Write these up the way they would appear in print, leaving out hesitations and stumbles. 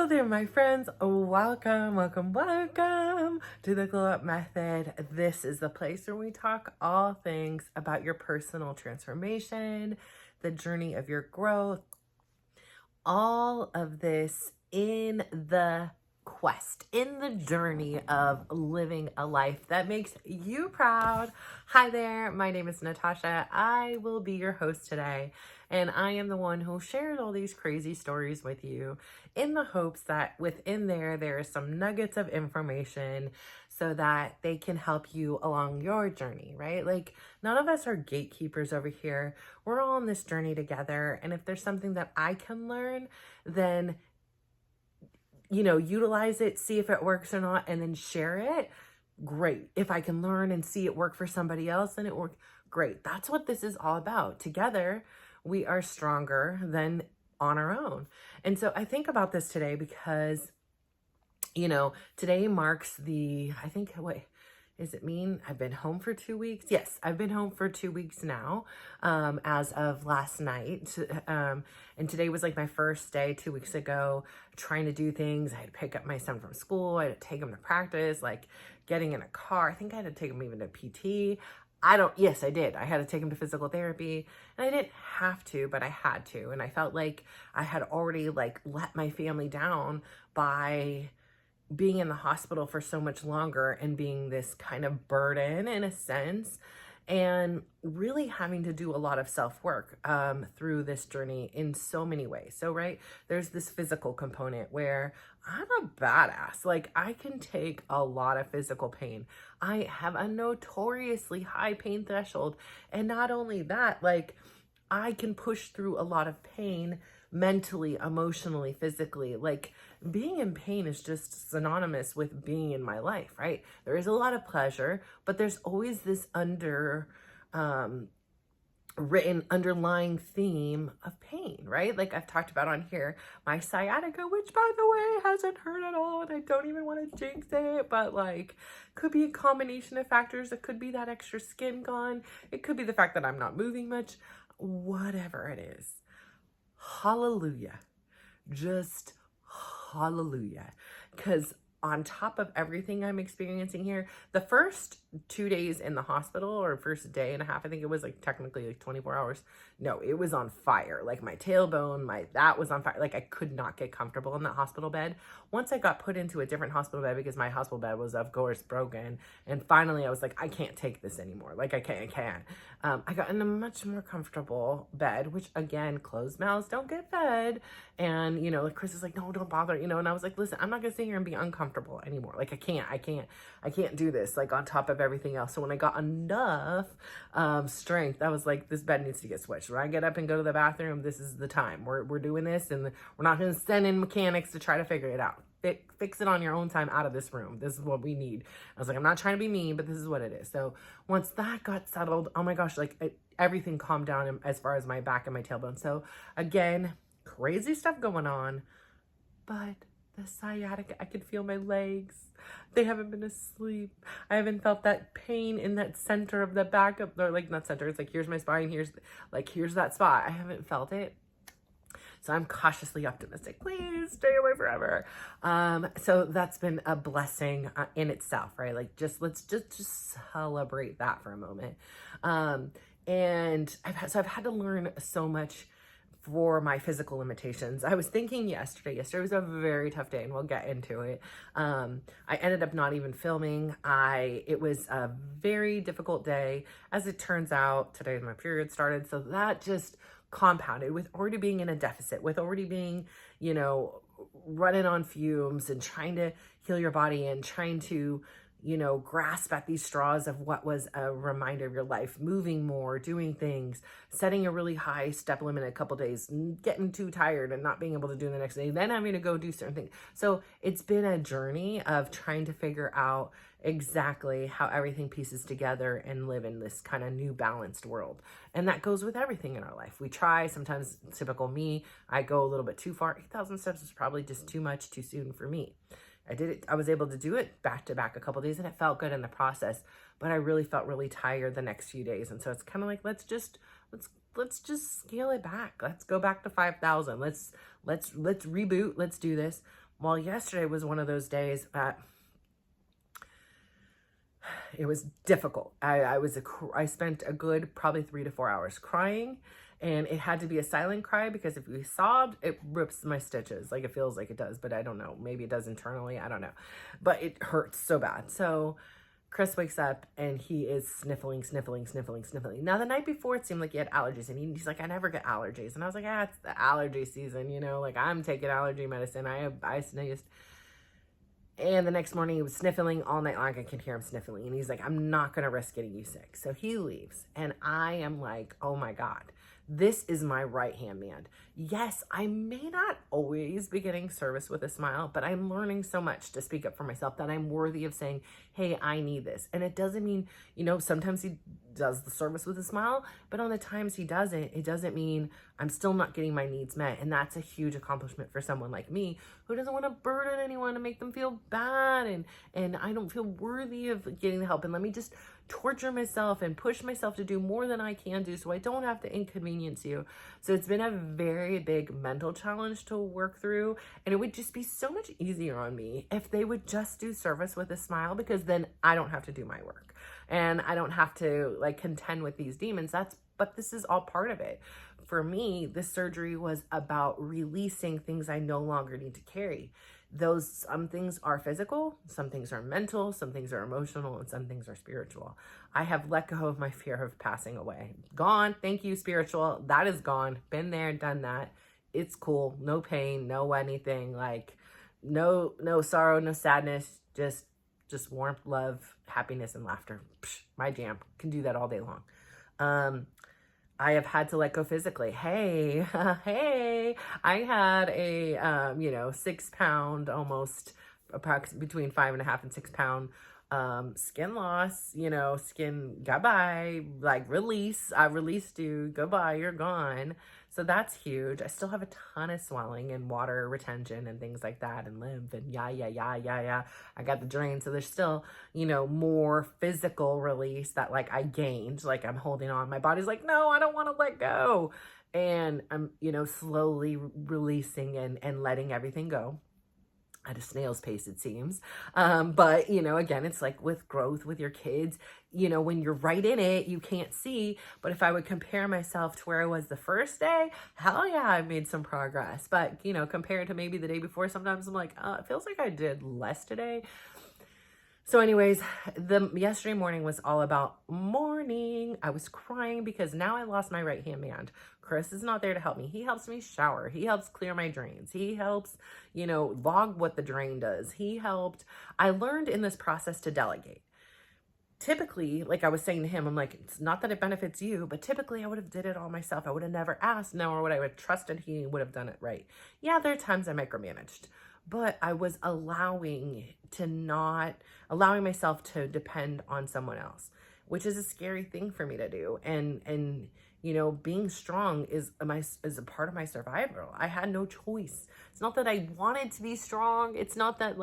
Hello there, my friends. Welcome, welcome, welcome to the Glow Up Method. This is the place where we talk all things about your personal transformation, the journey of your growth, all of this in the quest, in the journey of living a life that makes you proud. Hi there, my name is Natasha. I will be your host today, and I am the one who shares all these crazy stories with you in the hopes that within there is some nuggets of information so that they can help you along your journey, right? Like, none of us are gatekeepers over here. We're all on this journey together, and if there's something that I can learn, then utilize it, see if it works or not, and then share it. Great. If I can learn and see it work for somebody else, then it worked. Great. That's what this is all about. Together, we are stronger than on our own. And so I think about this today because, today marks what does it mean? I've been home for 2 weeks. Yes, I've been home for 2 weeks now, as of last night. And today was like my first day 2 weeks ago, trying to do things. I had to pick up my son from school. I had to take him to practice, like getting in a car. I think I had to take him even to PT. Yes, I did. I had to take him to physical therapy, and I didn't have to, but I had to. And I felt like I had already let my family down by being in the hospital for so much longer and being this kind of burden in a sense, and really having to do a lot of self-work through this journey in so many ways. So, right, there's this physical component where I'm a badass. Like, I can take a lot of physical pain. I have a notoriously high pain threshold. And not only that, I can push through a lot of pain mentally, emotionally, physically. Like, being in pain is just synonymous with being in my life, right? There is a lot of pleasure, but there's always this written underlying theme of pain, right? Like I've talked about on here, my sciatica, which by the way hasn't hurt at all, and I don't even want to jinx it, but could be a combination of factors. It could be that extra skin gone. It could be the fact that I'm not moving much. Whatever it is, hallelujah. Just hallelujah. Because on top of everything I'm experiencing here, the first 2 days in the hospital, or first day and a half, I think it was technically 24 hours. No, it was on fire. Like my tailbone, that was on fire. Like I could not get comfortable in that hospital bed. Once I got put into a different hospital bed, because my hospital bed was of course broken. And finally I was like, I can't take this anymore. Like I can't. I got in a much more comfortable bed, which again, closed mouths don't get fed. And, Chris is like, no, don't bother, and I was like, listen, I'm not gonna sit here and be uncomfortable anymore. Like I can't do this, on top of everything else. So when I got enough strength, I was like, this bed needs to get switched. When I get up and go to the bathroom, this is the time. We're doing this, and we're not gonna send in mechanics to try to figure it out. Fix it on your own time out of this room. This is what we need. I was like, I'm not trying to be mean, but this is what it is. So once that got settled, oh my gosh, everything calmed down as far as my back and my tailbone. So again, crazy stuff going on, but the sciatica, I could feel my legs. They haven't been asleep. I haven't felt that pain in that center of the back of, or not center. It's here's my spine. Here's that spot. I haven't felt it. So I'm cautiously optimistic. Please stay away forever. So that's been a blessing in itself, right? Let's just celebrate that for a moment. And I've had to learn so much for my physical limitations. I was thinking yesterday was a very tough day, and we'll get into it. I ended up not even filming. It was a very difficult day. As it turns out, today my period started. So that just compounded with already being in a deficit, with already being, running on fumes and trying to heal your body and trying to, grasp at these straws of what was a reminder of your life, moving more, doing things, setting a really high step limit a couple days, getting too tired and not being able to do the next day, then having to go do certain things. So it's been a journey of trying to figure out exactly how everything pieces together and live in this kind of new balanced world. And that goes with everything in our life. We try, sometimes typical me, I go a little bit too far. 8,000 steps is probably just too much too soon for me. I did it. I was able to do it back to back a couple days, and it felt good in the process, but I really felt really tired the next few days. And so it's kind of like, let's just scale it back. Let's go back to 5,000. Let's reboot. Let's do this. Well, yesterday was one of those days that it was difficult. I spent a good probably 3 to 4 hours crying, and it had to be a silent cry because if we sobbed, it rips my stitches. Like it feels like it does, but I don't know. Maybe it does internally. I don't know, but it hurts so bad. So Chris wakes up and he is sniffling. Now, the night before, it seemed like he had allergies, and he's like, I never get allergies. And I was like, it's the allergy season, like I'm taking allergy medicine. I sneezed. And the next morning, he was sniffling all night long. I could hear him sniffling. And he's like, I'm not going to risk getting you sick. So he leaves. And I am like, oh my God, this is my right-hand man. Yes, I may not always be getting service with a smile, but I'm learning so much to speak up for myself that I'm worthy of saying, hey, I need this. And it doesn't mean, sometimes he does the service with a smile, but on the times he doesn't, it doesn't mean I'm still not getting my needs met. And that's a huge accomplishment for someone like me who doesn't want to burden anyone and make them feel bad. And I don't feel worthy of getting the help. And let me just torture myself and push myself to do more than I can do so I don't have to inconvenience you. So it's been a very big mental challenge to work through. And it would just be so much easier on me if they would just do service with a smile, because then I don't have to do my work and I don't have to contend with these demons. But this is all part of it. For me, this surgery was about releasing things I no longer need to carry. Some things are physical, some things are mental, some things are emotional, and some things are spiritual. I have let go of my fear of passing away. Gone. Thank you, spiritual. That is gone. Been there, done that. It's cool. No pain, no anything. No sorrow, no sadness. Just warmth, love, happiness, and laughter. Psh, my jam. Can do that all day long. I have had to let go physically. Hey, I had a, 6 pound, almost approximately between 5.5 and 6 pound, skin loss, skin goodbye, release. I released you. Goodbye. You're gone. So that's huge. I still have a ton of swelling and water retention and things like that, and lymph and yeah. I got the drain. So there's still, more physical release that I gained, I'm holding on. My body's like, no, I don't want to let go. And I'm, slowly releasing and letting everything go at a snail's pace, it seems. But, again, it's like with growth with your kids, when you're right in it, you can't see. But if I would compare myself to where I was the first day, hell yeah, I've made some progress. But, compared to maybe the day before, sometimes I'm like, it feels like I did less today. So anyways, yesterday morning was all about mourning. I was crying because now I lost my right-hand man. Chris is not there to help me. He helps me shower. He helps clear my drains. He helps, log what the drain does. I learned in this process to delegate. Typically, like I was saying to him, I'm like, it's not that it benefits you, but typically I would have did it all myself. I would have never asked, nor would I have trusted he would have done it right. Yeah, there are times I micromanaged, but I was allowing myself to depend on someone else, which is a scary thing for me to do. And being strong is a part of my survival. I had no choice. It's not that I wanted to be strong. It's not that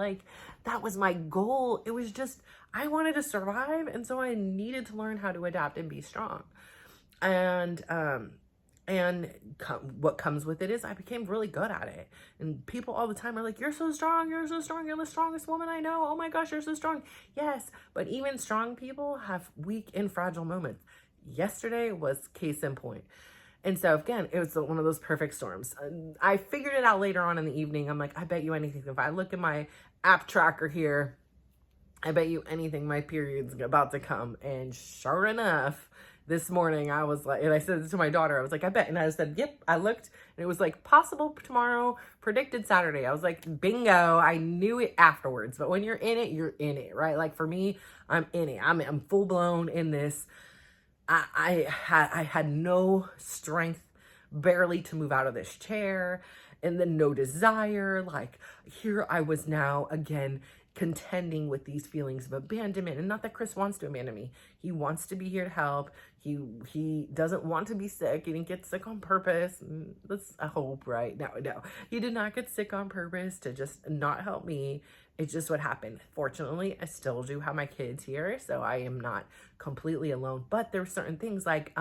that was my goal. It was just, I wanted to survive. And so I needed to learn how to adapt and be strong. And what comes with it is I became really good at it. And people all the time are like, you're so strong. You're so strong. You're the strongest woman I know. Oh my gosh, you're so strong. Yes, but even strong people have weak and fragile moments. Yesterday was case in point. And so again, it was one of those perfect storms. I figured it out later on in the evening. I'm like, I bet you anything. If I look at my app tracker here, I bet you anything my period's about to come. And sure enough, this morning I was like, and I said to my daughter, I was like, I bet. And I said, yep, I looked and it was possible tomorrow, predicted Saturday. I was like, bingo. I knew it afterwards. But when you're in it, you're in it, right? For me, I'm in it. I'm full blown in this. I had no strength barely to move out of this chair, and then no desire. Here I was now again contending with these feelings of abandonment. And not that Chris wants to abandon me. He wants to be here to help. He doesn't want to be sick. He didn't get sick on purpose. That's a hope, right? No. He did not get sick on purpose to just not help me. It's just what happened. Fortunately, I still do have my kids here, so I am not completely alone. But there were certain things like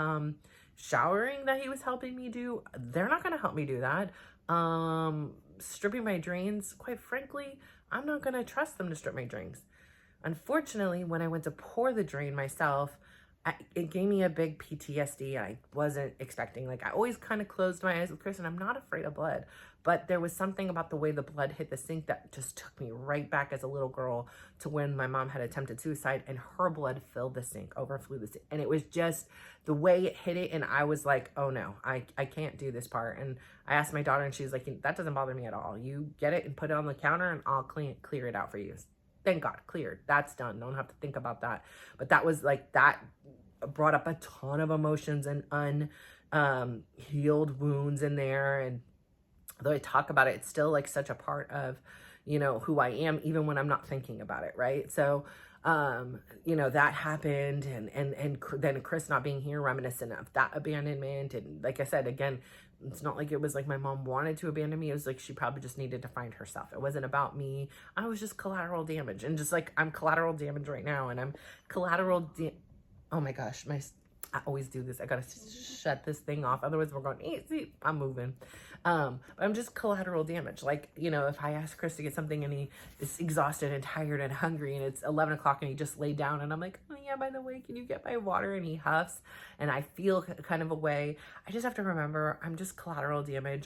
showering that he was helping me do. They're not going to help me do that. stripping my drains, quite frankly, I'm not going to trust them to strip my drains. Unfortunately, when I went to pour the drain myself, it gave me a big PTSD. I wasn't expecting, like, I always kind of closed my eyes with Chris, and I'm not afraid of blood, but there was something about the way the blood hit the sink that just took me right back as a little girl to when my mom had attempted suicide, and her blood filled the sink, overflew the sink, and it was just the way it hit it, and I was like, oh no, I can't do this part. And I asked my daughter, and she's like, that doesn't bother me at all. You get it and put it on the counter, and I'll clear it out for you. Thank God, cleared. That's done. Don't have to think about that. But that was like, that brought up a ton of emotions and healed wounds in there. And though I talk about it, it's still like such a part of, you know, who I am, even when I'm not thinking about it, right? So, you know, that happened, and then Chris not being here, reminiscent of that abandonment. And like I said, again, it's not like it was like my mom wanted to abandon me. It was like she probably just needed to find herself. It wasn't about me. I was just collateral damage, and just like I'm collateral damage right now, and I'm collateral. Oh my gosh, I always do this. I gotta shut this thing off. Otherwise, we're going easy. I'm moving. But I'm just collateral damage. Like, you know, if I ask Chris to get something and he is exhausted and tired and hungry, and it's 11 o'clock and he just laid down, and I'm like, oh yeah, by the way, can you get my water? And he huffs, and I feel kind of a way. I just have to remember, I'm just collateral damage.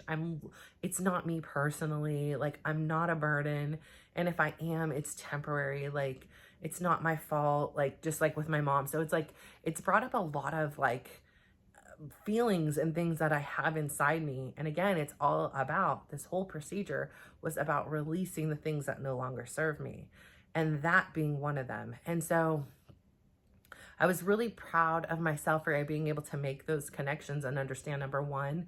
It's not me personally. Like, I'm not a burden. And if I am, it's temporary. Like, it's not my fault, like, just like with my mom. So it's like, it's brought up a lot of like feelings and things that I have inside me. And again, it's all about, this whole procedure was about releasing the things that no longer serve me, and that being one of them. And so I was really proud of myself for being able to make those connections and understand, number one,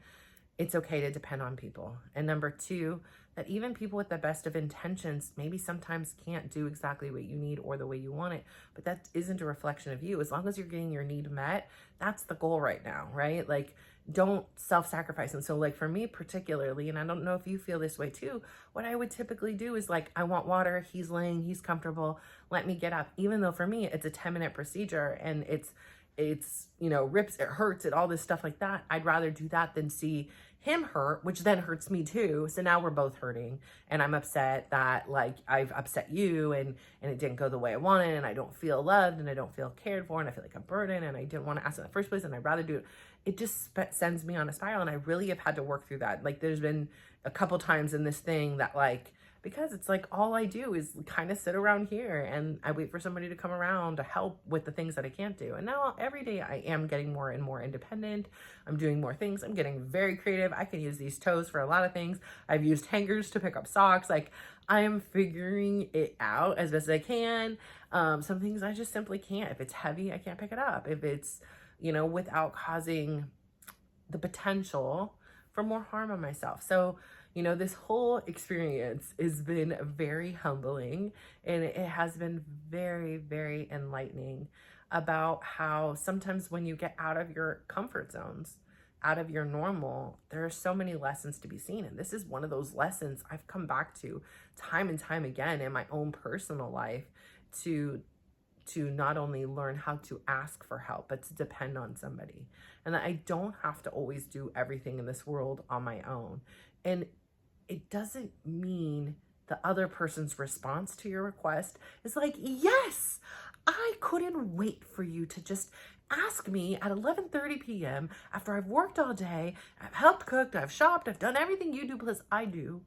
it's okay to depend on people. And number two, that even people with the best of intentions maybe sometimes can't do exactly what you need or the way you want it, but that isn't a reflection of you. As long as you're getting your need met, that's the goal right now, right? Like, don't self-sacrifice. And so like for me particularly, and I don't know if you feel this way too, what I would typically do is like, I want water, he's laying, he's comfortable, let me get up. Even though for me, it's a 10-minute procedure, and it's, you know, rips, it hurts, it, all this stuff like that. I'd rather do that than see him hurt, which then hurts me too. So now we're both hurting, and I'm upset that like I've upset you, and it didn't go the way I wanted, and I don't feel loved, and I don't feel cared for, and I feel like I'm burdened, and I didn't want to ask in the first place, and I'd rather do it. It just sends me on a spiral, and I really have had to work through that. Like, there's been a couple times in this thing that like, because it's like all I do is kind of sit around here, and I wait for somebody to come around to help with the things that I can't do. And now every day I am getting more and more independent. I'm doing more things. I'm getting very creative. I can use these toes for a lot of things. I've used hangers to pick up socks. Like, I am figuring it out as best as I can. Some things I just simply can't. If it's heavy, I can't pick it up. If it's, you know, without causing the potential for more harm on myself. So, you know, this whole experience has been very humbling, and it has been very, very enlightening about how sometimes when you get out of your comfort zones, out of your normal, there are so many lessons to be seen. And this is one of those lessons I've come back to time and time again in my own personal life, to not only learn how to ask for help, but to depend on somebody. And that I don't have to always do everything in this world on my own. And it doesn't mean the other person's response to your request is like, yes, I couldn't wait for you to just ask me at 11:30 p.m. after I've worked all day, I've helped cooked, I've shopped, I've done everything you do plus I do.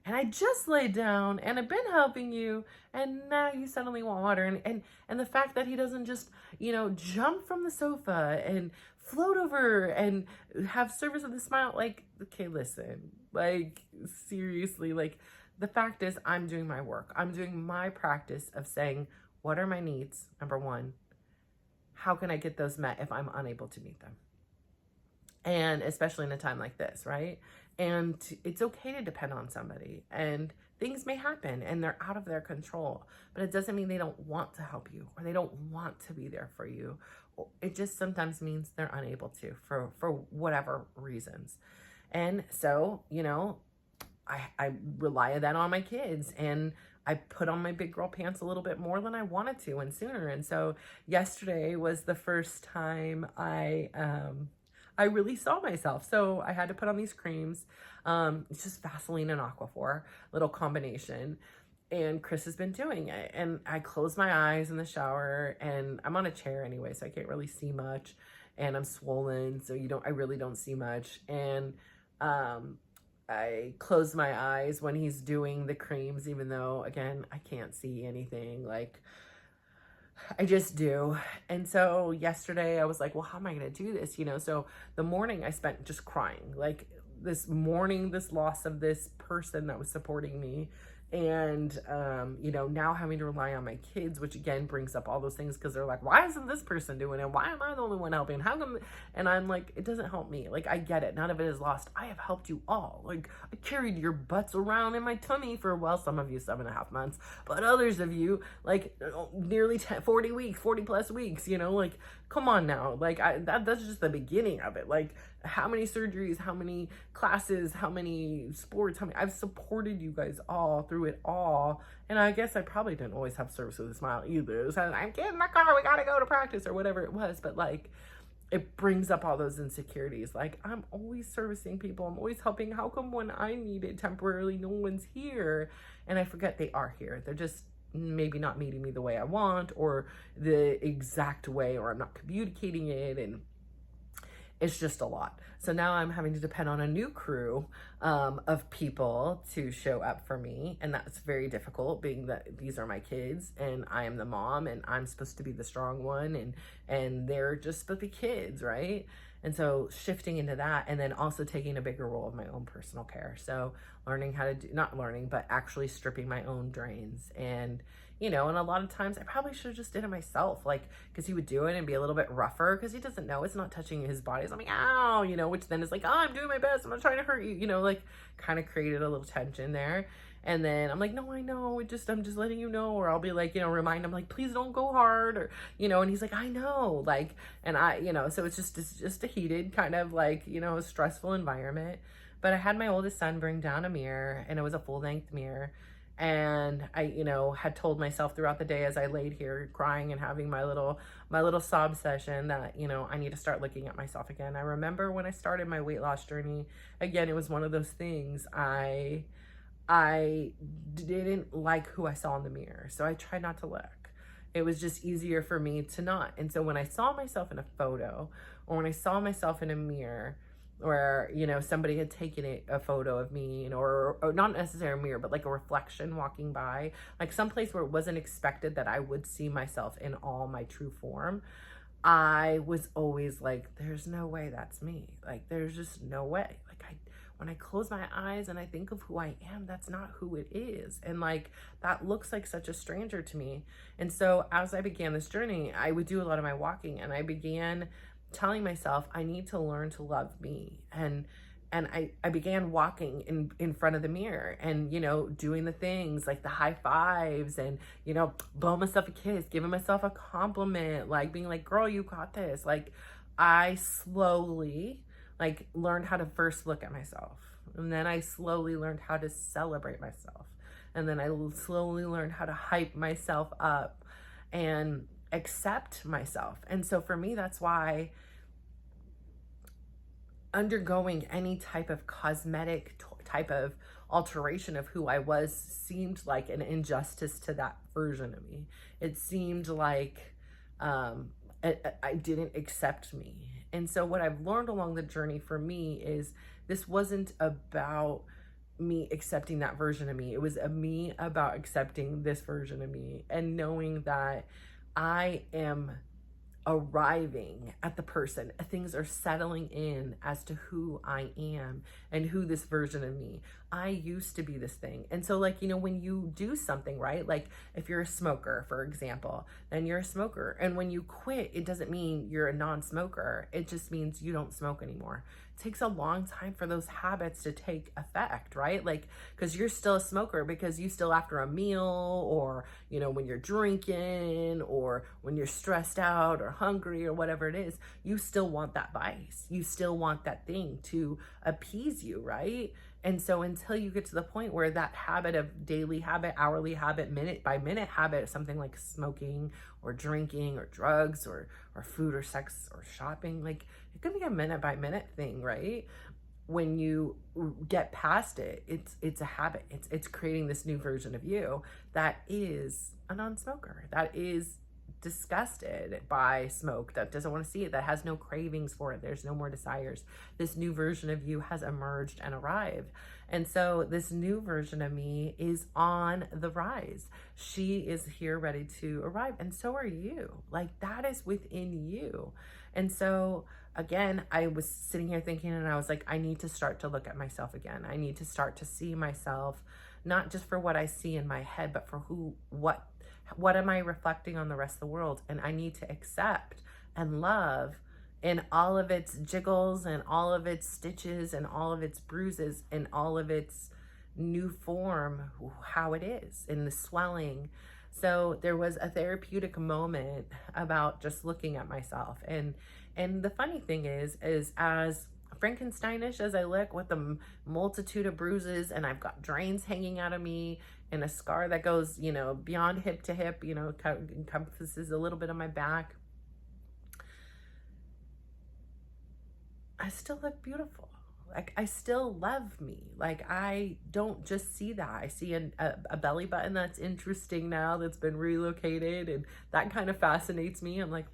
And I just laid down and I've been helping you, and now you suddenly want water. And the fact that he doesn't just, you know, jump from the sofa and float over and have service with a smile. Like, okay, listen, like, seriously, like, the fact is I'm doing my work. I'm doing my practice of saying, what are my needs? Number one, how can I get those met if I'm unable to meet them? And especially in a time like this, right? And it's okay to depend on somebody, and things may happen and they're out of their control, but it doesn't mean they don't want to help you or they don't want to be there for you. It just sometimes means they're unable to for whatever reasons. And so, you know, I rely then on my kids, and I put on my big girl pants a little bit more than I wanted to and sooner. And so yesterday was the first time I I really saw myself. So I had to put on these creams. It's just Vaseline and Aquaphor, little combination. And Chris has been doing it. And I close my eyes in the shower, and I'm on a chair anyway, so I can't really see much. And I'm swollen, so I really don't see much. And I close my eyes when he's doing the creams, even though, again, I can't see anything. Like, I just do. And so yesterday I was like, well, how am I going to do this? So the morning I spent just crying, like this morning, this loss of this person that was supporting me. And, now having to rely on my kids, which again brings up all those things, because they're like, why isn't this person doing it? Why am I the only one helping? How come? And I'm like, it doesn't help me. Like, I get it. None of it is lost. I have helped you all. Like, I carried your butts around in my tummy for, well, some of you 7.5 months, but others of you, like, nearly 40 weeks, 40 plus weeks, like, come on now. Like, that's just the beginning of it. Like, how many surgeries, how many classes, how many sports, I've supported you guys all through it all. And I guess I probably didn't always have service with a smile either. So I'm getting in my car, we gotta go to practice or whatever it was. But like, it brings up all those insecurities. Like, I'm always servicing people, I'm always helping. How come when I need it temporarily, no one's here? And I forget they are here. They're just maybe not meeting me the way I want, or the exact way, or I'm not communicating it, and it's just a lot. So now I'm having to depend on a new crew of people to show up for me. And that's very difficult, being that these are my kids and I am the mom and I'm supposed to be the strong one, and they're just supposed to be kids, right? And so shifting into that, and then also taking a bigger role of my own personal care. So learning how to do, not learning, but actually stripping my own drains. And and a lot of times I probably should have just did it myself, like, because he would do it and be a little bit rougher, because he doesn't know it's not touching his body. So I'm like, ow, which then is like, oh, I'm doing my best, I'm not trying to hurt you, like, kind of created a little tension there. And then I'm like, no, I know, I'm just letting you know. Or I'll be like, remind him, like, please don't go hard, or, and he's like, I know, like, and so it's just a heated kind of like, a stressful environment. But I had my oldest son bring down a mirror, and it was a full length mirror. And I, had told myself throughout the day as I laid here crying and having my little sob session that, I need to start looking at myself again. I remember when I started my weight loss journey, again, it was one of those things. I didn't like who I saw in the mirror, so I tried not to look. It was just easier for me to not. And so when I saw myself in a photo, or when I saw myself in a mirror, or somebody had taken a photo of me, or not necessarily a mirror, but like a reflection walking by, like someplace where it wasn't expected that I would see myself in all my true form, I was always like, there's no way that's me. Like, there's just no way. Like, when I close my eyes and I think of who I am, that's not who it is. And like, that looks like such a stranger to me. And so as I began this journey, I would do a lot of my walking, and I began telling myself, I need to learn to love me. And I began walking in front of the mirror, and, doing the things like the high fives, and, blowing myself a kiss, giving myself a compliment, like being like, girl, you got this. Like, I slowly like learned how to first look at myself, and then I slowly learned how to celebrate myself, and then I slowly learned how to hype myself up and accept myself. And so for me, that's why undergoing any type of cosmetic type of alteration of who I was seemed like an injustice to that version of me. It seemed like I didn't accept me. And so what I've learned along the journey for me is this wasn't about me accepting that version of me. It was me about accepting this version of me, and knowing that I am arriving at the person. Things are settling in as to who I am and who this version of me. I used to be this thing. And so like, when you do something, right? Like if you're a smoker, for example, then you're a smoker. And when you quit, it doesn't mean you're a non-smoker. It just means you don't smoke anymore. It takes a long time for those habits to take effect, right? Like, because you're still a smoker, because you still, after a meal, or, when you're drinking, or when you're stressed out or hungry or whatever it is, you still want that vice. You still want that thing to appease you, right? And so until you get to the point where that habit of daily habit, hourly habit, minute by minute habit, something like smoking or drinking or drugs or food or sex or shopping, like it could be a minute by minute thing, right? When you get past it, it's a habit. It's creating this new version of you that is a non-smoker, that is disgusted by smoke, that doesn't want to see it, that has no cravings for it, there's no more desires. This new version of you has emerged and arrived. And so this new version of me is on the rise. She is here ready to arrive, and so are you. Like, that is within you. And so again, I was sitting here thinking, and I was like, I need to start to look at myself again. I need to start to see myself not just for what I see in my head, but for what am I reflecting on the rest of the world? And I need to accept and love in all of its jiggles and all of its stitches and all of its bruises and all of its new form, how it is, in the swelling. So there was a therapeutic moment about just looking at myself. And the funny thing is as Frankensteinish as I look, with a multitude of bruises, and I've got drains hanging out of me and a scar that goes, beyond hip to hip, encompasses a little bit of my back, I still look beautiful. Like, I still love me. Like, I don't just see that. I see a belly button that's interesting now, that's been relocated, and that kind of fascinates me. I'm like,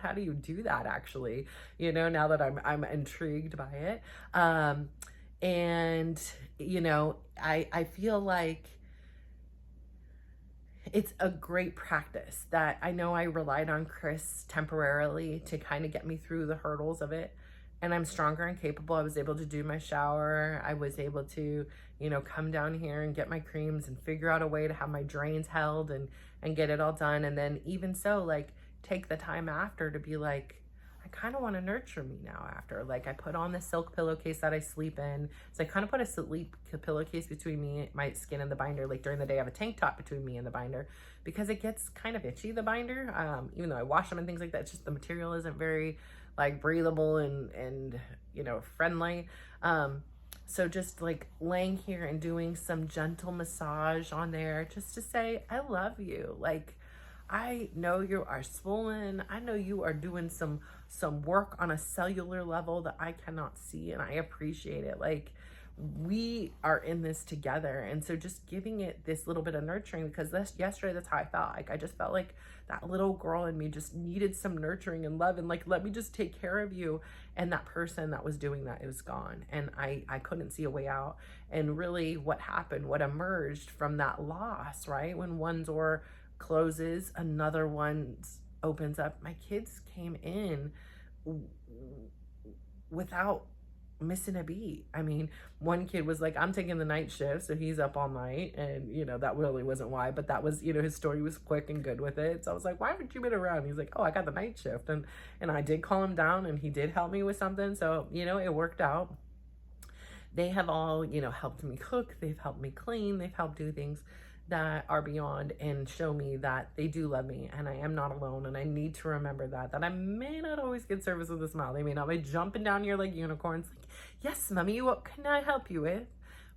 how do you do that, actually? Now that I'm intrigued by it. And I feel like it's a great practice that I know I relied on Chris temporarily to kind of get me through the hurdles of it. And I'm stronger and capable. I was able to do my shower. I was able to, come down here and get my creams and figure out a way to have my drains held and get it all done. And then even so, like, take the time after to be like, I kind of want to nurture me now after. Like, I put on the silk pillowcase that I sleep in. So I kind of put a sleep pillowcase between me, my skin, and the binder. Like, during the day, I have a tank top between me and the binder because it gets kind of itchy, the binder. Even though I wash them and things like that, it's just the material isn't very like breathable and friendly. So just like laying here and doing some gentle massage on there just to say, I love you. Like, I know you are swollen. I know you are doing some work on a cellular level that I cannot see, and I appreciate it. Like, we are in this together. And so just giving it this little bit of nurturing, because yesterday, that's how I felt. Like, I just felt like that little girl in me just needed some nurturing and love, and like, let me just take care of you. And that person that was doing that, it was gone. And I couldn't see a way out. And really what happened, what emerged from that loss, right? When one door closes, another one opens up. My kids came in without missing a beat. I mean, one kid was like, I'm taking the night shift, so he's up all night, and that really wasn't why, but that was, his story was quick and good with it. So I was like, why haven't you been around? He's like, oh, I got the night shift, and I did calm him down, and he did help me with something, so it worked out. They have all helped me cook, they've helped me clean, they've helped do things that are beyond and show me that they do love me and I am not alone. And I need to remember that I may not always get service with a smile. They may not be jumping down here like unicorns, like, yes, mommy, what can I help you with?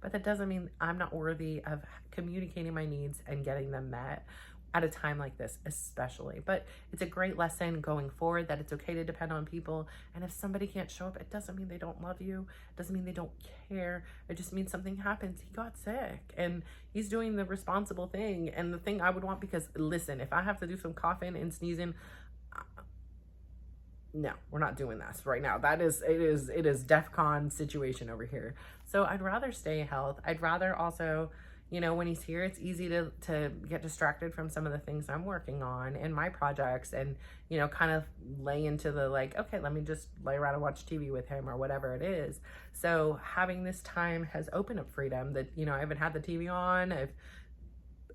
But that doesn't mean I'm not worthy of communicating my needs and getting them met at a time like this, especially. But it's a great lesson going forward that it's okay to depend on people. And if somebody can't show up, it doesn't mean they don't love you. It doesn't mean they don't care. It just means something happens. He got sick and he's doing the responsible thing. And the thing I would want, because listen, if I have to do some coughing and sneezing, no, we're not doing this right now. It is DEFCON situation over here. So I'd rather stay healthy. I'd rather also, when he's here, it's easy to get distracted from some of the things I'm working on and my projects, and, kind of lay into the like, okay, let me just lay around and watch TV with him or whatever it is. So having this time has opened up freedom that, I haven't had the TV on. I've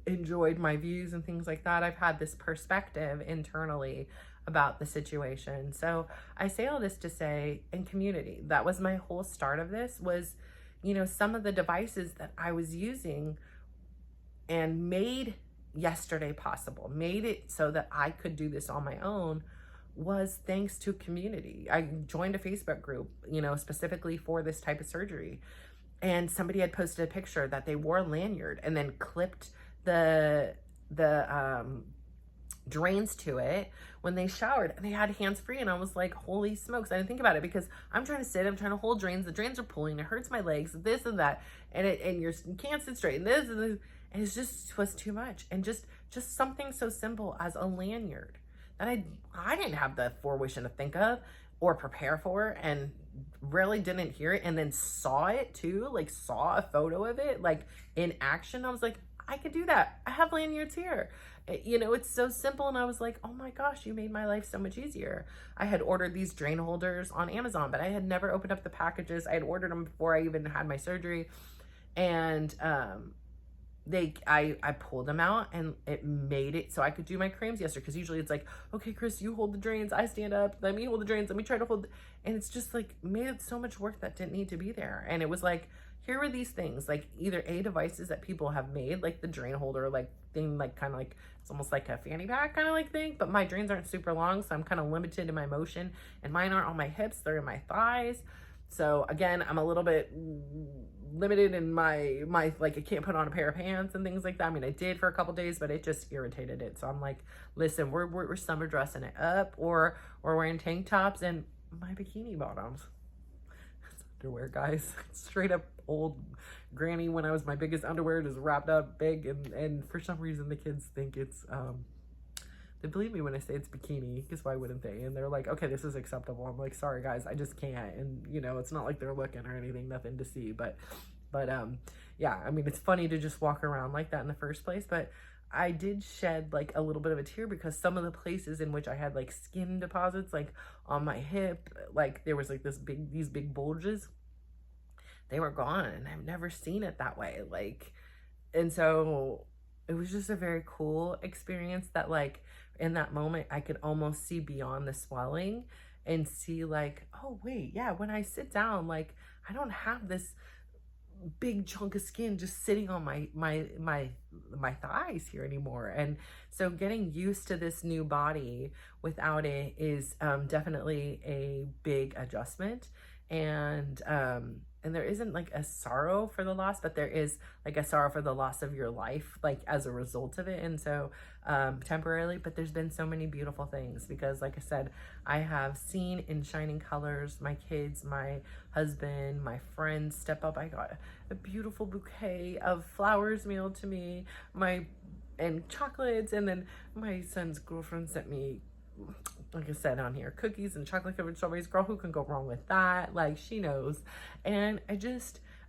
enjoyed my views and things like that. I've had this perspective internally about the situation. So I say all this to say, in community, that was my whole start of this, was, some of the devices that I was using and made yesterday possible, made it so that I could do this on my own, was thanks to community. I joined a Facebook group, specifically for this type of surgery. and somebody had posted a picture that they wore a lanyard and then clipped the drains to it when they showered, and they had hands free. And I was like, holy smokes. I didn't think about it because I'm trying to sit, I'm trying to hold drains, the drains are pulling, it hurts my legs, this and that, and you can't sit straight, and this and this, and it just was too much. And just something so simple as a lanyard that I didn't have the fruition to think of or prepare for, and really didn't hear it, and then saw it too, like saw a photo of it like in action. I was like, I could do that. I have lanyards here. You know, it's so simple. And I was like, oh my gosh, you made my life so much easier. I had ordered these drain holders on Amazon, but I had never opened up the packages. I had ordered them before I even had my surgery. And I pulled them out, and it made it so I could do my creams yesterday. Because usually it's like, okay, Chris, you hold the drains, I stand up, let me hold the drains, let me try to hold. And it's just like made it so much work that didn't need to be there. And it was like, here were these things, like either devices that people have made, like the drain holder, like thing, like kind of like, it's almost like a fanny pack kind of like thing, but my drains aren't super long, so I'm kind of limited in my motion, and mine aren't on my hips, they're in my thighs. So again, I'm a little bit limited in my like, I can't put on a pair of pants and things like that. I mean, I did for a couple days, but it just irritated it. So I'm like, listen, we're summer dressing it up, or we're wearing tank tops and my bikini bottoms. Underwear, guys. Straight up old granny when I was my biggest underwear, just wrapped up big, and for some reason the kids think it's they believe me when I say it's bikini, because why wouldn't they? And they're like, okay, this is acceptable. I'm like, sorry guys, I just can't. And you know, it's not like they're looking or anything, nothing to see, but yeah, I mean, it's funny to just walk around like that in the first place. But I did shed like a little bit of a tear, because some of the places in which I had like skin deposits, like on my hip, like there was like these big bulges, they were gone, and I've never seen it that way. Like, and so it was just a very cool experience that, like, in that moment I could almost see beyond the swelling and see like, oh wait, yeah, when I sit down, like I don't have this big chunk of skin just sitting on my thighs here anymore. And so getting used to this new body without it is definitely a big adjustment. And there isn't like a sorrow for the loss, but there is like a sorrow for the loss of your life, like as a result of it. And so temporarily, but there's been so many beautiful things, because like I said, I have seen in shining colors my kids, my husband, my friends step up. I got a beautiful bouquet of flowers mailed to me, and chocolates, and then my son's girlfriend sent me, like I said on here, cookies and chocolate covered strawberries. Girl, who can go wrong with that? Like, she knows. And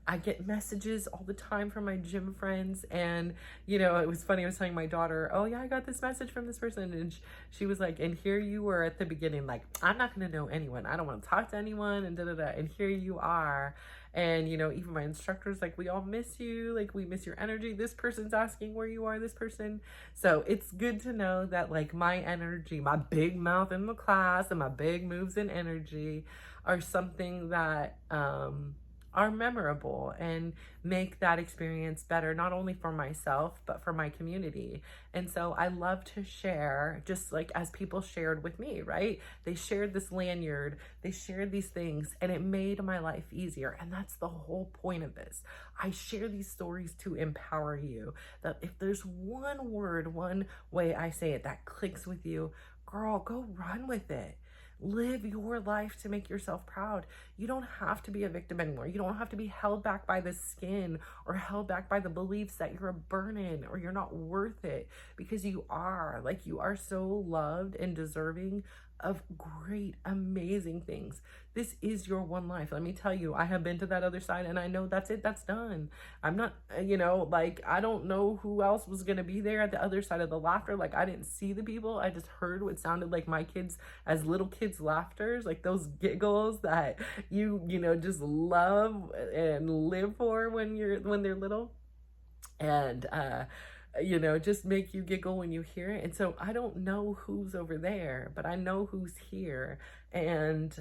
I get messages all the time from my gym friends. And, you know, it was funny. I was telling my daughter, oh yeah, I got this message from this person. And she was like, and here you were at the beginning, like, I'm not going to know anyone. I don't want to talk to anyone, and da-da-da. And here you are. And, you know, even my instructors, like, we all miss you. Like, we miss your energy. This person's asking where you are, this person. So it's good to know that, like, my energy, my big mouth in the class and my big moves in energy are something that are memorable and make that experience better, not only for myself, but for my community. And so I love to share, just like as people shared with me, right? They shared this lanyard, they shared these things, and it made my life easier. And that's the whole point of this. I share these stories to empower you, that if there's one word, one way I say it that clicks with you, girl, go run with it. Live your life to make yourself proud. You don't have to be a victim anymore. You don't have to be held back by the skin or held back by the beliefs that you're a burden or you're not worth it, because you are. Like, you are so loved and deserving of great, amazing things. This is your one life. Let me tell you, I have been to that other side, and I know that's it. That's done. I'm not, you know, like, I don't know who else was going to be there at the other side of the laughter. Like, I didn't see the people. I just heard what sounded like my kids as little kids' laughters, like those giggles that you know, just love and live for when they're little. And, you know, just make you giggle when you hear it. And so I don't know who's over there, but I know who's here. And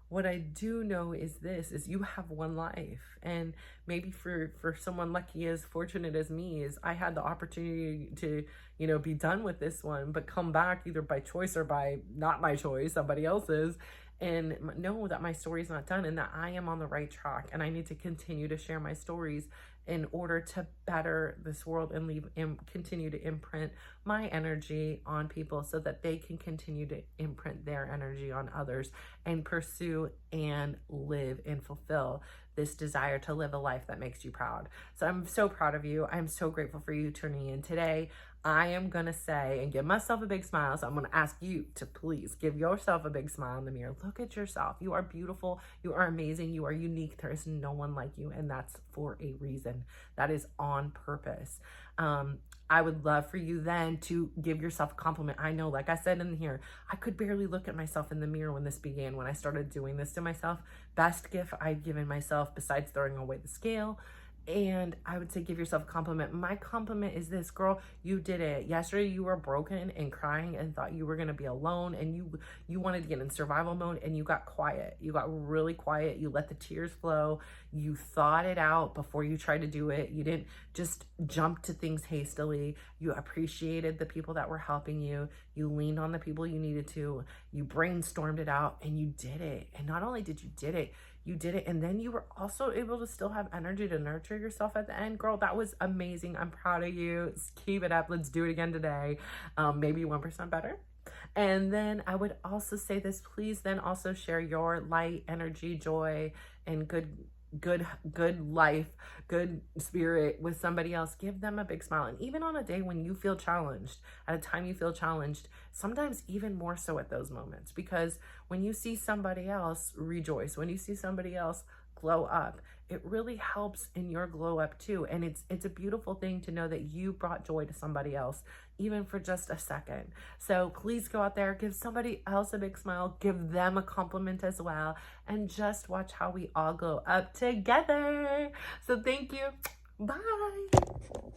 what I do know is this, is you have one life. And maybe for someone lucky, as fortunate as me, is I had the opportunity to, you know, be done with this one, but come back either by choice or by not my choice, somebody else's, and know that my story is not done and that I am on the right track, and I need to continue to share my stories in order to better this world and continue to imprint my energy on people so that they can continue to imprint their energy on others and pursue and live and fulfill this desire to live a life that makes you proud. So I'm so proud of you. I'm so grateful for you tuning in today. I am going to say and give myself a big smile. So I'm going to ask you to please give yourself a big smile in the mirror. Look at yourself. You are beautiful. You are amazing. You are unique. There is no one like you. And that's for a reason. That is on purpose. I would love for you then to give yourself a compliment. I know, like I said in here, I could barely look at myself in the mirror when this began, when I started doing this to myself. Best gift I've given myself besides throwing away the scale. And I would say give yourself a compliment. My compliment is this: girl, you did it. Yesterday you were broken and crying and thought you were going to be alone, and you wanted to get in survival mode, and you got quiet. You got really quiet. You let the tears flow. You thought it out before you tried to do it. You didn't just jump to things hastily. You appreciated the people that were helping you. You leaned on the people you needed to. You brainstormed it out, and you did it. And not only did you did it, and then you were also able to still have energy to nurture yourself at the end. Girl, that was amazing. I'm proud of you. Keep it up. Let's do it again today. Maybe 1% better. And then I would also say this: please then also share your light, energy, joy, and good life, good spirit with somebody else. Give them a big smile. And even on a day when you feel challenged, at a time you feel challenged, sometimes even more so at those moments, because when you see somebody else rejoice, when you see somebody else glow up, it really helps in your glow up too. And it's a beautiful thing to know that you brought joy to somebody else, even for just a second. So please go out there, give somebody else a big smile, give them a compliment as well, and just watch how we all glow up together. So thank you. Bye.